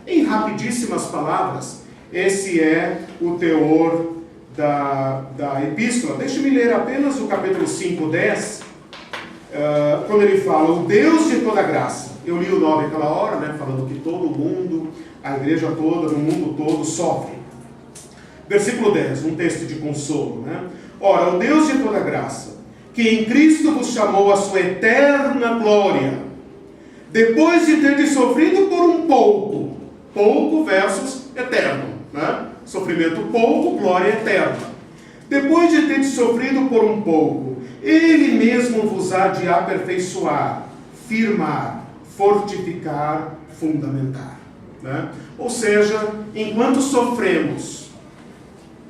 Em rapidíssimas palavras, esse é o teor da epístola. Deixe-me ler apenas o capítulo 5, 10, quando ele fala, o Deus de toda graça. Eu li o 9 aquela hora, falando que todo mundo, a igreja toda, no mundo todo, sofre. Versículo 10, um texto de consolo. Ora, o Deus de toda graça, que em Cristo vos chamou a sua eterna glória, depois de ter sofrido por um pouco versus eterno, sofrimento pouco, glória eterna. Depois de ter sofrido por um pouco, Ele mesmo vos há de aperfeiçoar, firmar, fortificar, fundamentar. Ou seja, enquanto sofremos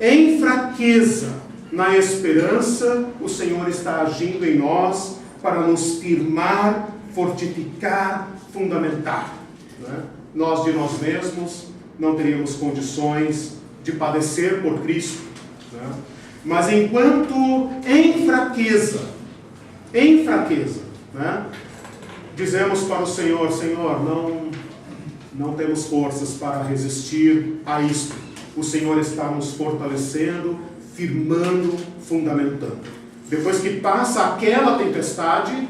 em fraqueza, na esperança, o Senhor está agindo em nós para nos firmar, fortificar, fundamentar. Nós de nós mesmos não teríamos condições de padecer por Cristo. Mas enquanto em fraqueza, dizemos para o Senhor, Senhor, não temos forças para resistir a isto. O Senhor está nos fortalecendo, firmando, fundamentando. Depois que passa aquela tempestade,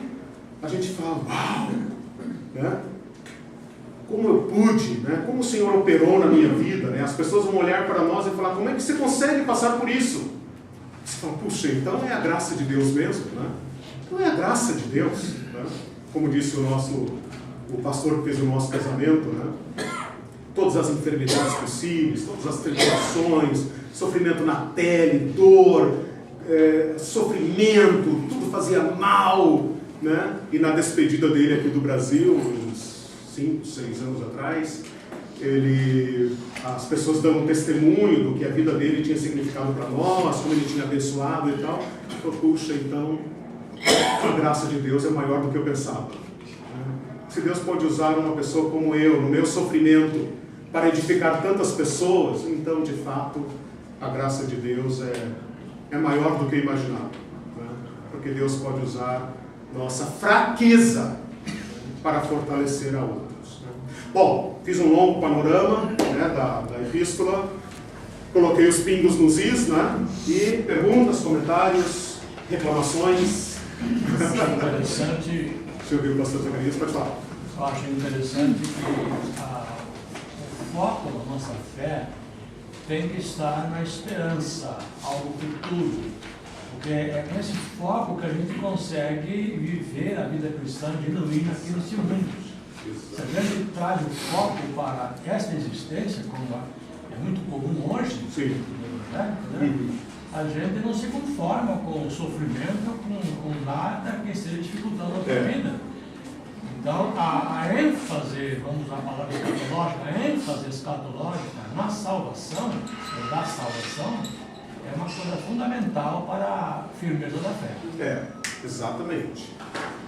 a gente fala, uau, como eu pude, como o Senhor operou na minha vida, As pessoas vão olhar para nós e falar, como é que você consegue passar por isso? Você fala, puxa, então é a graça de Deus mesmo, Então é a graça de Deus, Como disse o pastor que fez o nosso casamento, Todas as enfermidades possíveis, todas as tribulações, sofrimento na pele, dor, sofrimento, tudo fazia mal, E na despedida dele aqui do Brasil, uns 5, 6 anos atrás, as pessoas dando testemunho do que a vida dele tinha significado para nós, como ele tinha abençoado e tal. Eu, puxa, então a graça de Deus é maior do que eu pensava. Se Deus pode usar uma pessoa como eu, no meu sofrimento, para edificar tantas pessoas, então de fato a graça de Deus é maior do que imaginava, porque Deus pode usar nossa fraqueza para fortalecer a outros. Bom, fiz um longo panorama da epístola, coloquei os pingos nos is, e perguntas, comentários, reclamações. Interessante. Deixa eu ver o pastor Zacarias, pode falar. Eu acho interessante que o foco da nossa fé tem que estar na esperança, algo futuro. Porque é com esse foco que a gente consegue viver a vida cristã genuína aqui nesse mundo. Se a gente traz o foco para esta existência, como é muito comum hoje, a gente não se conforma com o sofrimento, com nada que esteja dificultando a nossa vida. Então, a ênfase, vamos usar a palavra escatológica, a ênfase escatológica na salvação, da salvação, é uma coisa fundamental para a firmeza da fé. Exatamente.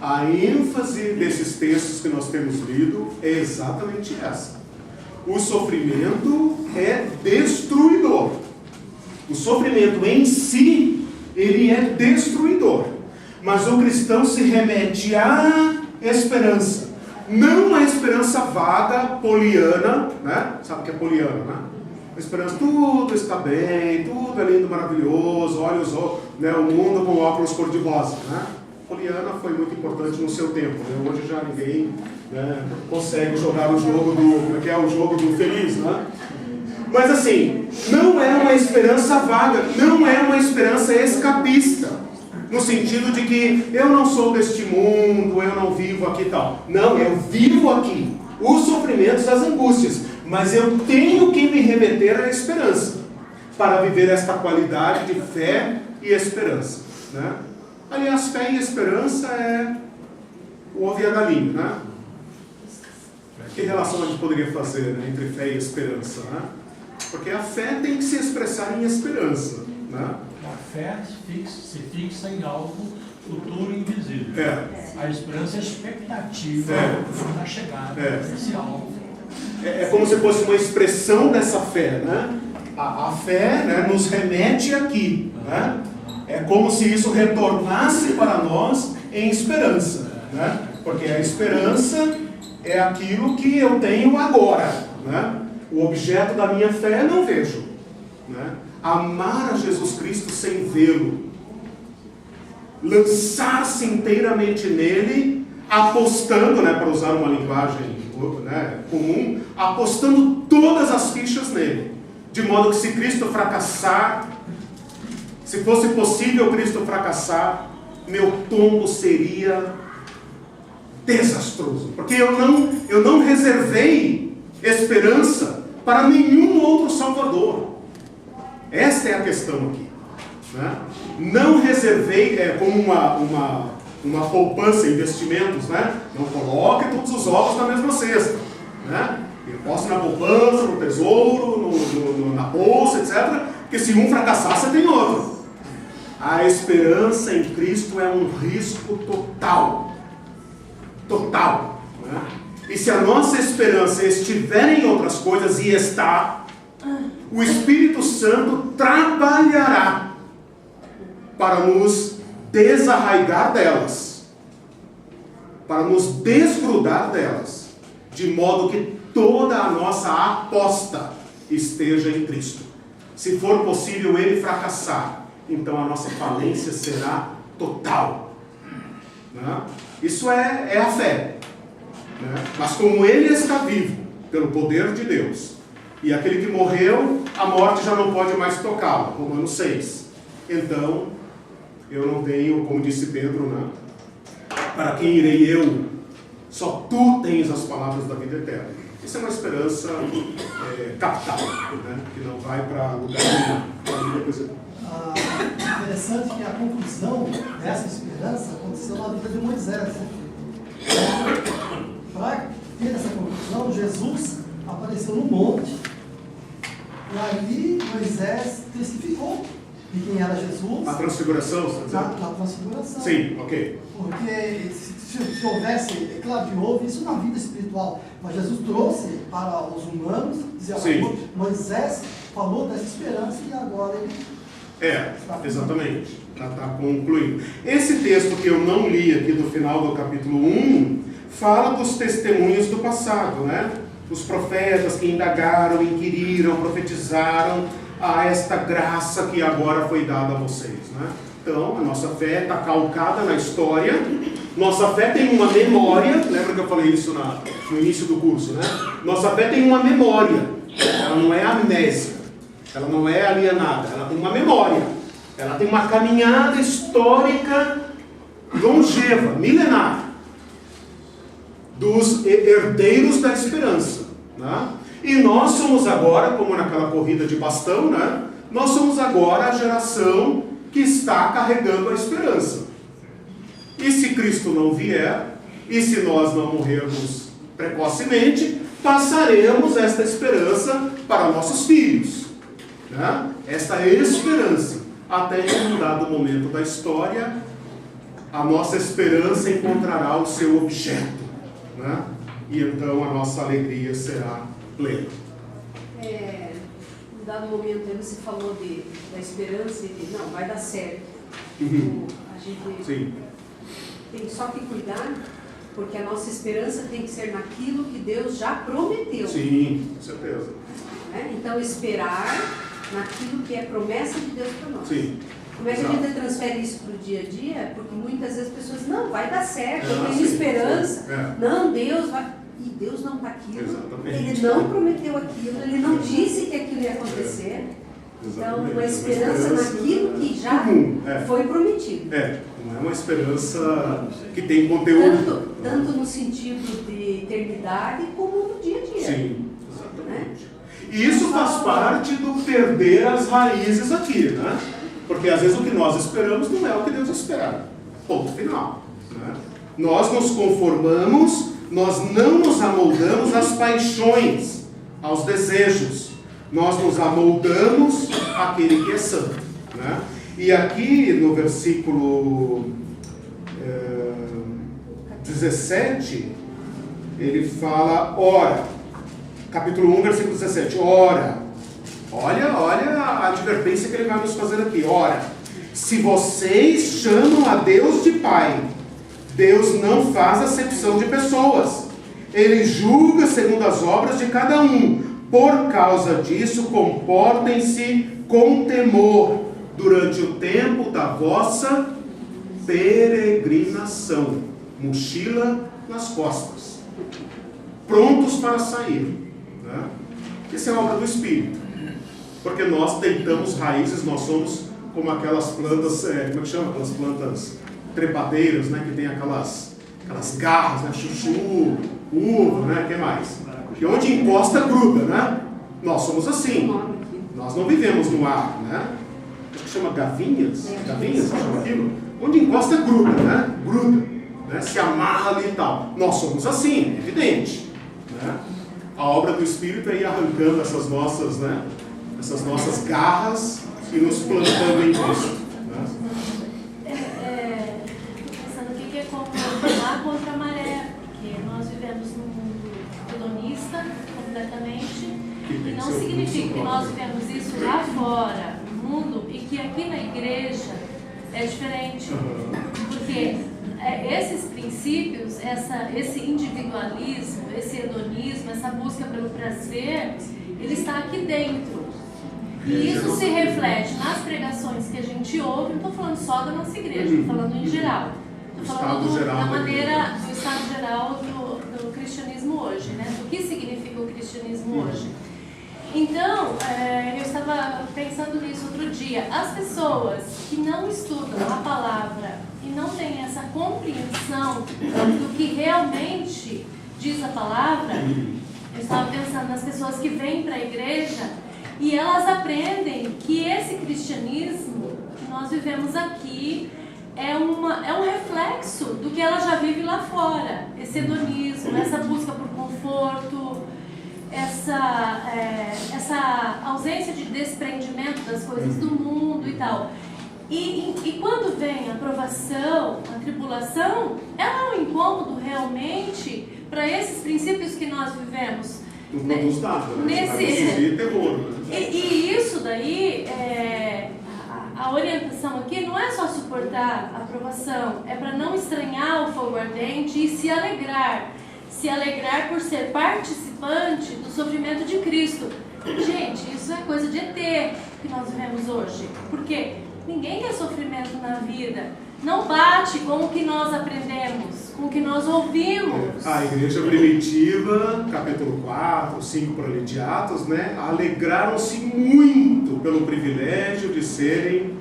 A ênfase desses textos que nós temos lido é exatamente essa. O sofrimento é destruidor. O sofrimento em si, ele é destruidor. Mas o cristão se remete à esperança. Não a esperança vaga, poliana, Sabe o que é poliana, A esperança, tudo está bem, tudo é lindo, maravilhoso, olha o mundo com óculos cor-de-rosa, Poliana foi muito importante no seu tempo, Hoje já ninguém consegue jogar o jogo do, o jogo do feliz, Mas assim, não é uma esperança vaga, não é uma esperança escapista, no sentido de que eu não sou deste mundo, eu não vivo aqui e tal. Não, eu vivo aqui, os sofrimentos, as angústias, mas eu tenho que me remeter à esperança, para viver esta qualidade de fé e esperança, né? Aliás, fé e esperança é o ovo e a galinha, né? Que relação a gente poderia fazer, né, entre fé e esperança, né? Porque a fé tem que se expressar em esperança, né? A fé se fixa em algo futuro e invisível. A esperança é a expectativa da chegada desse algo. É como se fosse uma expressão dessa fé, né? A fé, né, nos remete aqui, né? É como se isso retornasse para nós em esperança, né? Porque a esperança é aquilo que eu tenho agora, né? O objeto da minha fé não vejo, né? Amar a Jesus Cristo sem vê-lo, lançar-se inteiramente nele, apostando, né, para usar uma linguagem, né, comum, apostando todas as fichas nele, de modo que se Cristo fracassar, se fosse possível Cristo fracassar, meu tombo seria desastroso, porque eu não reservei esperança para nenhum outro Salvador. Esta é a questão aqui, né? Não reservei como uma poupança, investimentos, né? Não coloque todos os ovos na mesma cesta, né? Eu posso na poupança, no tesouro, na bolsa, etc. Porque se um fracassar, você tem outro. A esperança em Cristo é um risco total. Total, né? E se a nossa esperança estiver em outras coisas, e está, o Espírito Santo trabalhará para nos desarraigar delas, para nos desgrudar delas, de modo que toda a nossa aposta esteja em Cristo. Se for possível ele fracassar, então a nossa falência será total, né? Isso é a fé, né? Mas como ele está vivo, pelo poder de Deus, e aquele que morreu, a morte já não pode mais tocá-lo, Romanos 6. Então, eu não tenho, como disse Pedro, né? Para quem irei eu? Só tu tens as palavras da vida eterna. Isso é uma esperança capital, né? Que não vai para lugar nenhum. Interessante que a conclusão dessa esperança aconteceu na vida de Moisés. Para ter essa conclusão, Jesus apareceu no monte e ali Moisés testificou de quem era Jesus. A transfiguração, você está dizendo? Na transfiguração. Sim, ok. Porque se houvesse, é claro que houve isso na vida espiritual, mas Jesus trouxe para os humanos, dizia, Moisés falou dessa esperança e agora ele... exatamente. Está concluindo. Esse texto que eu não li aqui do final do capítulo 1, fala dos testemunhos do passado, né? Os profetas que indagaram, inquiriram, profetizaram a esta graça que agora foi dada a vocês, né? Então, a nossa fé está calcada na história, nossa fé tem uma memória, lembra que eu falei isso no início do curso, né? Nossa fé tem uma memória, ela não é amnésia, ela não é alienada, ela tem uma memória, ela tem uma caminhada histórica longeva, milenar, dos herdeiros da esperança, né? E nós somos agora, como naquela corrida de bastão, né? Nós somos agora a geração que está carregando a esperança. E se Cristo não vier, e se nós não morrermos precocemente, passaremos esta esperança para nossos filhos, né? Esta esperança, até que em um dado momento da história, a nossa esperança encontrará o seu objeto, né? E então a nossa alegria será plena. Em dado momento aí você falou da esperança e de, não, vai dar certo. A gente tem só que cuidar, porque a nossa esperança tem que ser naquilo que Deus já prometeu. Sim, com certeza. Né? Então esperar naquilo que é promessa de Deus para nós. Sim. Como é que a gente transfere isso para o dia a dia? Porque muitas vezes as pessoas, não, vai dar certo, eu tenho esperança. Não, Deus vai... e Deus não está aquilo. Exatamente. Ele não prometeu aquilo, ele não disse que aquilo ia acontecer. Então, uma esperança naquilo que já foi prometido. Não é uma esperança que tem conteúdo. Tanto no sentido de eternidade como no dia a dia. Sim, exatamente. E isso faz parte do perder as raízes aqui, né? Porque às vezes o que nós esperamos não é o que Deus espera. Ponto final. Né? Nós nos conformamos, nós não nos amoldamos às paixões, aos desejos. Nós nos amoldamos àquele que é santo. Né? E aqui no versículo 17, ele fala, ora, capítulo 1, versículo 17, ora, olha a advertência que ele vai nos fazer aqui, ora, se vocês chamam a Deus de Pai, Deus não faz acepção de pessoas, Ele julga segundo as obras de cada um, por causa disso comportem-se com temor, durante o tempo da vossa peregrinação, mochila nas costas, prontos para sair. Né? Isso é obra do Espírito, porque nós tentamos raízes, nós somos como aquelas plantas, como é que chama? Aquelas plantas trepadeiras, né? Que tem aquelas garras, né? Chuchu, uva, né? O que mais? E onde encosta gruda, né? Nós somos assim, nós não vivemos no ar, né? Acho que chama gavinhas, chama aquilo? Onde encosta gruda, né? Gruda, né? Se amarra ali e tal. Nós somos assim, é evidente, né? A obra do Espírito é ir arrancando essas nossas, né? Essas nossas garras e nos plantando em Cristo. Né? Pensando o que é como remar contra a maré, porque nós vivemos num mundo hedonista completamente, e não significa que nós vivemos isso lá fora, no mundo, e que aqui na igreja é diferente. Porque esses princípios, esse individualismo, esse hedonismo, essa busca pelo prazer, ele está aqui dentro. E isso se reflete nas pregações que a gente ouve. Não estou falando só da nossa igreja, estou falando em geral. Estou falando da maneira, do estado geral do cristianismo hoje, né? Do que significa o cristianismo hoje. Então, eu estava pensando nisso outro dia. As pessoas que não estudam a palavra e não têm essa compreensão do que realmente diz a palavra, eu estava pensando nas pessoas que vêm para a igreja e elas aprendem que esse cristianismo que nós vivemos aqui é um reflexo do que ela já vive lá fora. Esse hedonismo, essa busca por conforto, essa ausência de desprendimento das coisas do mundo e tal. E quando vem a provação, a tribulação, ela é um incômodo realmente para esses princípios que nós vivemos. E isso daí, a orientação aqui não é só suportar a provação, é para não estranhar o fogo ardente e se alegrar por ser participante do sofrimento de Cristo. Gente, isso é coisa de ET que nós vivemos hoje, porque ninguém quer sofrimento na vida. Não bate com o que nós aprendemos, com o que nós ouvimos. A igreja primitiva, capítulo 4, 5 para ali de Atos, né, alegraram-se muito pelo privilégio de serem,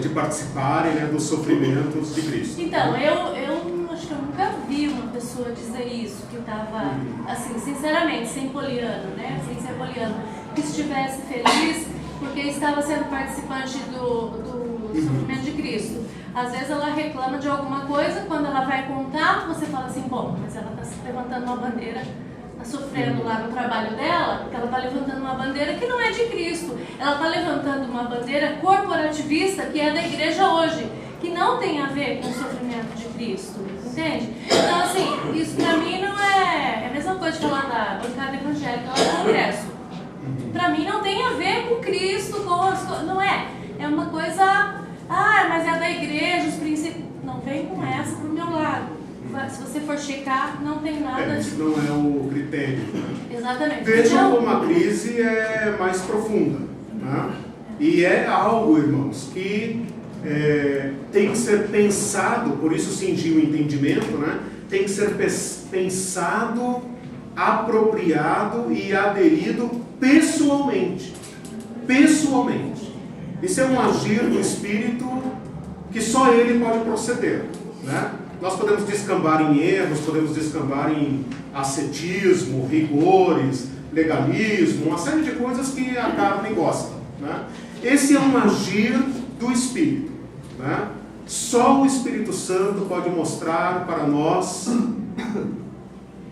de participarem, né, dos sofrimentos de Cristo. Então, eu acho que eu nunca vi uma pessoa dizer isso, que estava, assim, sinceramente, sem poliano, né, sem ser poliano, que estivesse feliz porque estava sendo participante do sofrimento de Cristo. Às vezes ela reclama de alguma coisa, quando ela vai contar, você fala assim, bom, mas ela está levantando uma bandeira, está sofrendo lá no trabalho dela, porque ela está levantando uma bandeira que não é de Cristo. Ela está levantando uma bandeira corporativista que é da igreja hoje, que não tem a ver com o sofrimento de Cristo, entende? Então, assim, isso para mim não é a mesma coisa de falar da bancada evangélica lá no Congresso. Para mim não tem a ver com Cristo, não é. É uma coisa... mas é da igreja, os princípios... Não vem com essa pro meu lado. Se você for checar, não tem nada... Isso não é o critério. Né? Exatamente. Vejam como a crise é mais profunda. Né? E é algo, irmãos, que tem que ser pensado, por isso cingiu o entendimento, né? tem que ser pensado, apropriado e aderido pessoalmente. Pessoalmente. Isso é um agir do Espírito que só Ele pode proceder, né? Nós podemos descambar em erros, podemos descambar em ascetismo, rigores, legalismo, uma série de coisas que a carne gosta, né? Esse é um agir do Espírito, né? Só o Espírito Santo pode mostrar para nós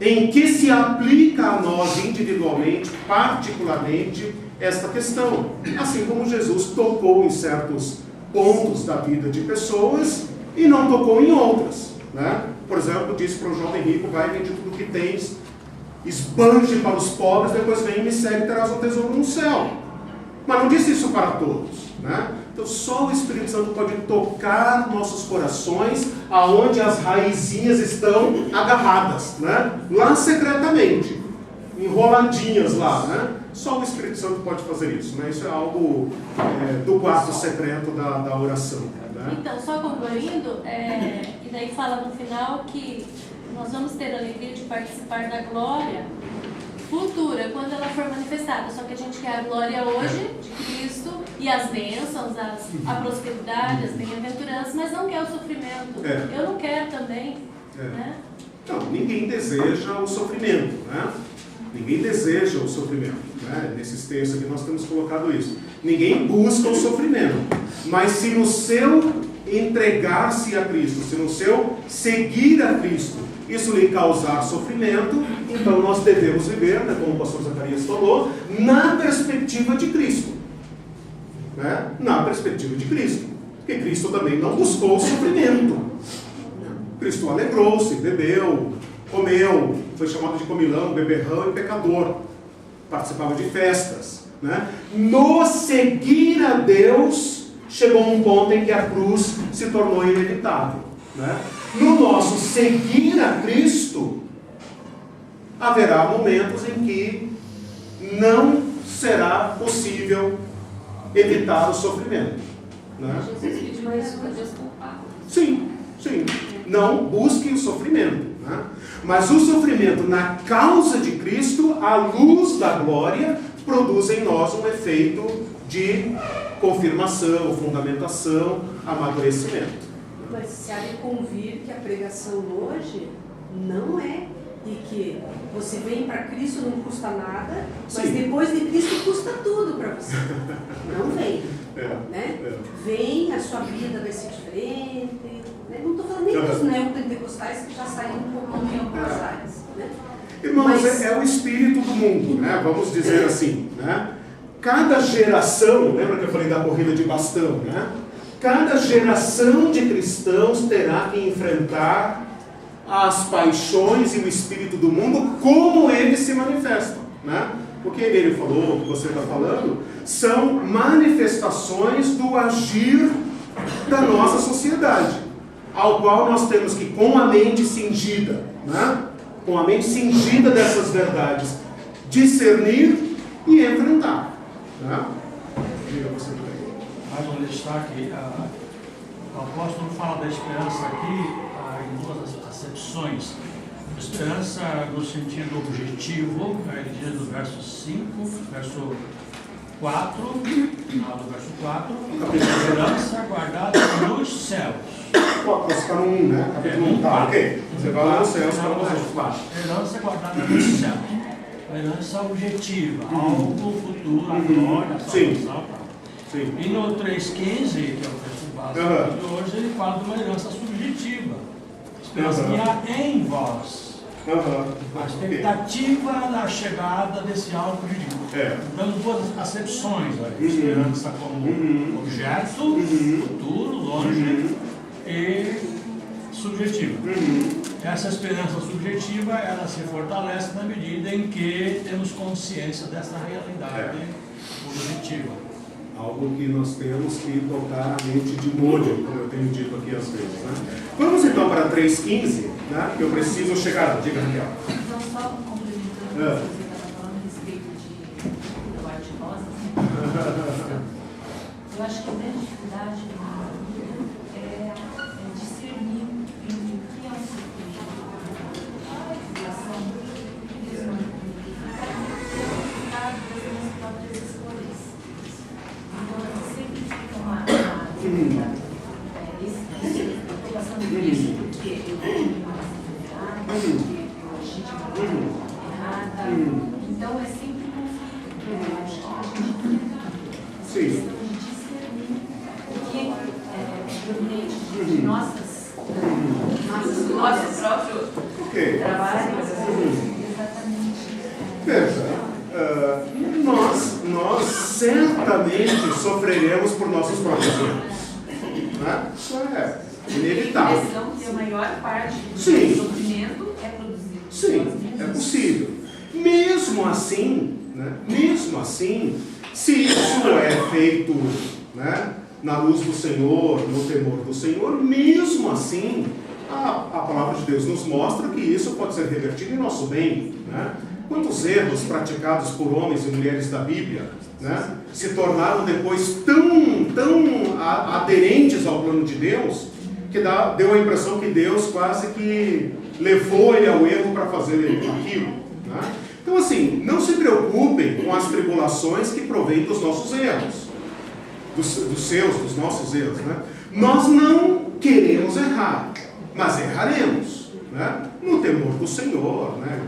em que se aplica a nós individualmente, particularmente, esta questão. Assim como Jesus tocou em certos pontos da vida de pessoas e não tocou em outras, né? Por exemplo, disse para o jovem rico: vai, vende tudo que tens, esbanje para os pobres, depois vem e me segue, terás um tesouro no céu. Mas não disse isso para todos, né? Então só o Espírito Santo pode tocar nossos corações aonde as raizinhas estão agarradas, né? Lá secretamente, enroladinhas lá, né? Só o Espírito Santo pode fazer isso, né? Isso é algo do quarto secreto da oração, né? Então, só concluindo, e daí fala no final que nós vamos ter a alegria de participar da glória futura, quando ela for manifestada. Só que a gente quer a glória hoje de Cristo e as bênçãos, a prosperidade, as bem-aventuranças, mas não quer o sofrimento. Eu não quero também, né? Não, ninguém deseja o sofrimento, né? Ninguém deseja o sofrimento, né? Nesses textos aqui nós temos colocado isso. Ninguém busca o sofrimento, mas se no seu entregar-se a Cristo, se no seu seguir a Cristo, isso lhe causar sofrimento, então nós devemos viver, né, como o pastor Zacarias falou, na perspectiva de Cristo, né? Na perspectiva de Cristo, porque Cristo também não buscou o sofrimento. Cristo alegrou-se, bebeu, comeu, foi chamado de comilão, beberrão e pecador, participava de festas, né? No seguir a Deus, chegou um ponto em que a cruz se tornou inevitável, né? No nosso seguir a Cristo, haverá momentos em que não será possível evitar o sofrimento, né? Jesus pediu isso para desculpar. Sim, sim. Não busque o sofrimento, né? Mas o sofrimento na causa de Cristo, à luz da glória, produz em nós um efeito de confirmação, fundamentação, amadurecimento. Mas se há de convir que a pregação hoje não é e que você vem para Cristo não custa nada, mas Sim. depois de Cristo custa tudo para você. Não vem. Né? Vem, a sua vida vai ser diferente. Né? Não estou falando nem dos neopentecostais que já saíram um pouquinho pentecostais. Né? Irmãos, mas é o espírito do mundo, né? Vamos dizer assim, né? Cada geração, lembra que eu falei da corrida de bastão, né? Cada geração de cristãos terá que enfrentar as paixões e o espírito do mundo como eles se manifestam, né? Porque ele falou, o que você está falando, são manifestações do agir da nossa sociedade, ao qual nós temos que, com a mente cingida, né? Com a mente cingida dessas verdades, discernir e enfrentar, né? Diga você também. Mais um destaque, o apóstolo fala da esperança aqui em duas acepções. Esperança no sentido objetivo, ele diz no verso 5, verso 4, final do verso 4, esperança guardada nos céus. Você está no 1, né? Capítulo 1, tá, ok. Você vai lá nos céus para os 4. Esperança guardada nos céus. Esperança objetiva, algo futuro, a glória, a salvação. Sim. E no 3,15, que é o texto básico de hoje, ele fala de uma herança subjetiva. Esperança que há em vós. A expectativa da chegada desse algo jurídico. Dando duas acepções. Esperança como objeto, futuro, longe, e subjetiva. Essa esperança subjetiva, ela se fortalece na medida em que temos consciência dessa realidade objetiva. Algo que nós temos que tocar a mente de molho, como eu tenho dito aqui às vezes, né? Vamos então para 3,15, né? Que eu preciso chegar. Diga, Raquel. Então, só complementando o que você estava falando a respeito de Eduardo de Rosa, eu acho que a grande dificuldade da vida é discernir o que é um sofrimento Sim. De nossas próprios Ok. trabalhos. Exatamente. Veja, nós certamente sofreremos por nossos próprios erros. Né? Isso é inevitável. Que a maior parte do Sim. sofrimento é produzido. Sim, é possível. Mesmo assim, né? Mesmo assim, se isso é feito, né, na luz do Senhor, no temor do Senhor, mesmo assim, a palavra de Deus nos mostra que isso pode ser revertido em nosso bem. Né? Quantos erros praticados por homens e mulheres da Bíblia, né, se tornaram depois tão aderentes ao plano de Deus, que deu a impressão que Deus quase que levou ele ao erro para fazer aquilo. Né? Então, assim, não se preocupem com as tribulações que provêm dos nossos erros, dos nossos erros. Né? Nós não queremos errar, mas erraremos, né? No temor do Senhor. Né?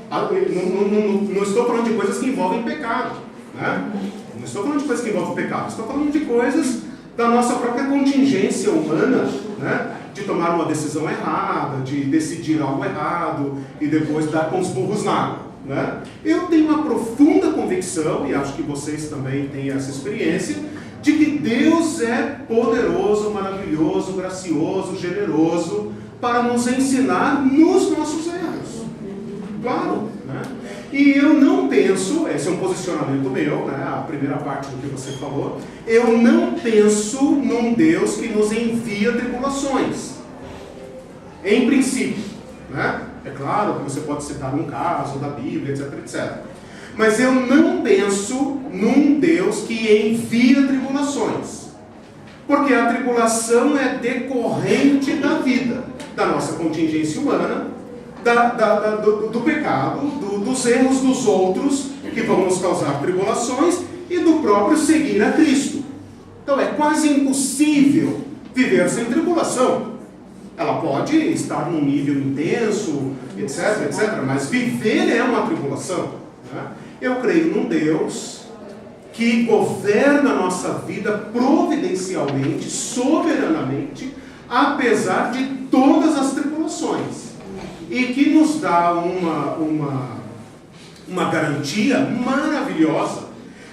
Não estou falando de coisas que envolvem pecado. Né? Não estou falando de coisas que envolvem pecado, estou falando de coisas da nossa própria contingência humana, né? De tomar uma decisão errada, de decidir algo errado e depois dar com os burros na água. Né? Eu tenho uma profunda convicção, e acho que vocês também têm essa experiência, de que Deus é poderoso, maravilhoso, gracioso, generoso, para nos ensinar nos nossos erros. Claro, né? E eu não penso, esse é um posicionamento meu, né? A primeira parte do que você falou, eu não penso num Deus que nos envia tribulações. Em princípio, né? É claro que você pode citar um caso da Bíblia, etc, etc. Mas eu não penso num Deus que envia tribulações. Porque a tribulação é decorrente da vida, da nossa contingência humana, do pecado, dos erros dos outros que vão nos causar tribulações e do próprio seguir a Cristo. Então é quase impossível viver sem tribulação. Ela pode estar num nível intenso, etc, etc, mas viver é uma tribulação. Né? Eu creio num Deus que governa a nossa vida providencialmente, soberanamente, apesar de todas as tribulações. E que nos dá uma garantia maravilhosa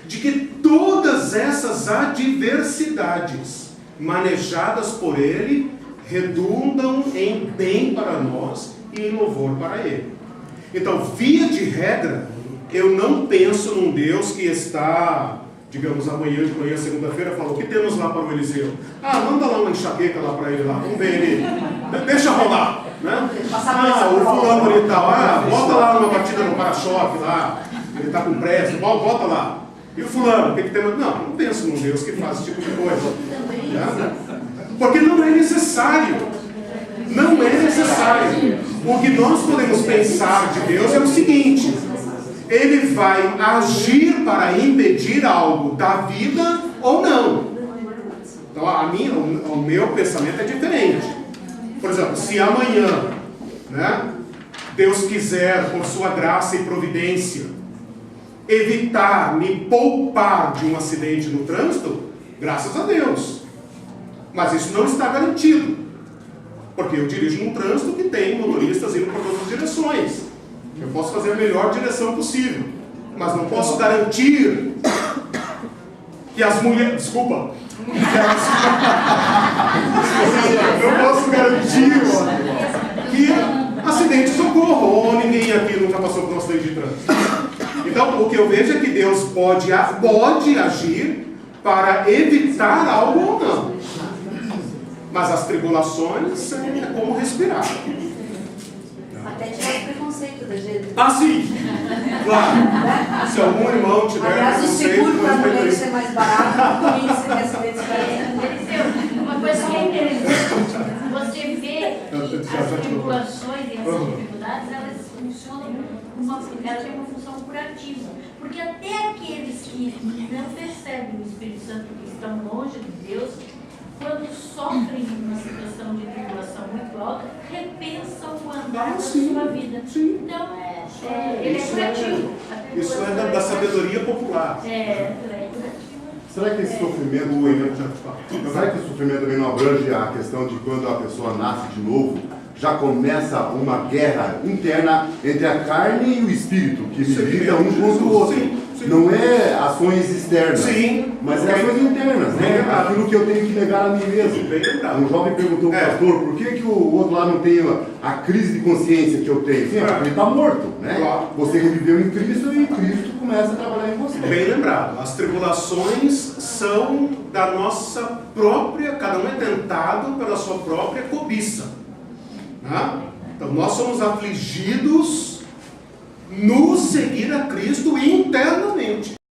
de que todas essas adversidades manejadas por Ele redundam em bem para nós e em louvor para Ele. Então, via de regra, eu não penso num Deus que está, digamos, amanhã de manhã, segunda-feira, falou: o que temos lá para o Eliseu? Manda lá uma enxaqueca lá para ele, lá, vamos ver ele, deixa rolar. Né? O fulano ali tal, bota lá uma batida no para-choque lá, ele está com pressa, bota lá. E o fulano, o que tem? Não penso num Deus que faz esse tipo de coisa. Né? Porque não é necessário. Não é necessário. O que nós podemos pensar de Deus é o seguinte: Ele vai agir para impedir algo da vida ou não. Então o meu pensamento é diferente. Por exemplo, se amanhã, né, Deus quiser, por sua graça e providência, evitar, me poupar de um acidente no trânsito, graças a Deus. Mas isso não está garantido. Porque eu dirijo um trânsito que tem motoristas indo para todas as direções. Eu posso fazer a melhor direção possível. Mas não posso garantir que as mulheres... Desculpa. Eu posso garantir que acidentes ocorram, ou ninguém aqui nunca passou por um acidente de trânsito. Então, o que eu vejo é que Deus pode agir para evitar algo ou não. Mas as tribulações é como respirar. Até tirar o preconceito da gente. Sim! Claro! Se algum irmão tiver aliás, o seguro para a mulher preconceito, ser mais barato, o índice de acidentes vai. Uma coisa que é interessante, você vê que as tribulações e essas dificuldades, elas funcionam, elas têm uma função curativa. Porque até aqueles que não percebem o Espírito Santo, que estão longe de Deus, quando sofrem uma situação de tribulação muito alta, repensam o andar da sua vida. Sim. Então, ele é curativo. Isso é da sabedoria popular. espirituais. É curativo. Será que esse sofrimento, será que o sofrimento também não abrange a questão de quando a pessoa nasce de novo, já começa uma guerra interna entre a carne e o espírito, que milita um contra o outro? Sim. Não é ações externas, Sim. mas é ações internas, né? Aquilo que eu tenho que negar a mim mesmo. Bem lembrado. Um jovem perguntou ao pastor, por que o outro lá não tem a crise de consciência que eu tenho? Sim, porque ele está morto, né? Claro. Você reviveu em Cristo e Cristo começa a trabalhar em você. Bem lembrado, as tribulações são da nossa própria, cada um é tentado pela sua própria cobiça. Né? Então nós somos afligidos no seguir a Cristo internamente.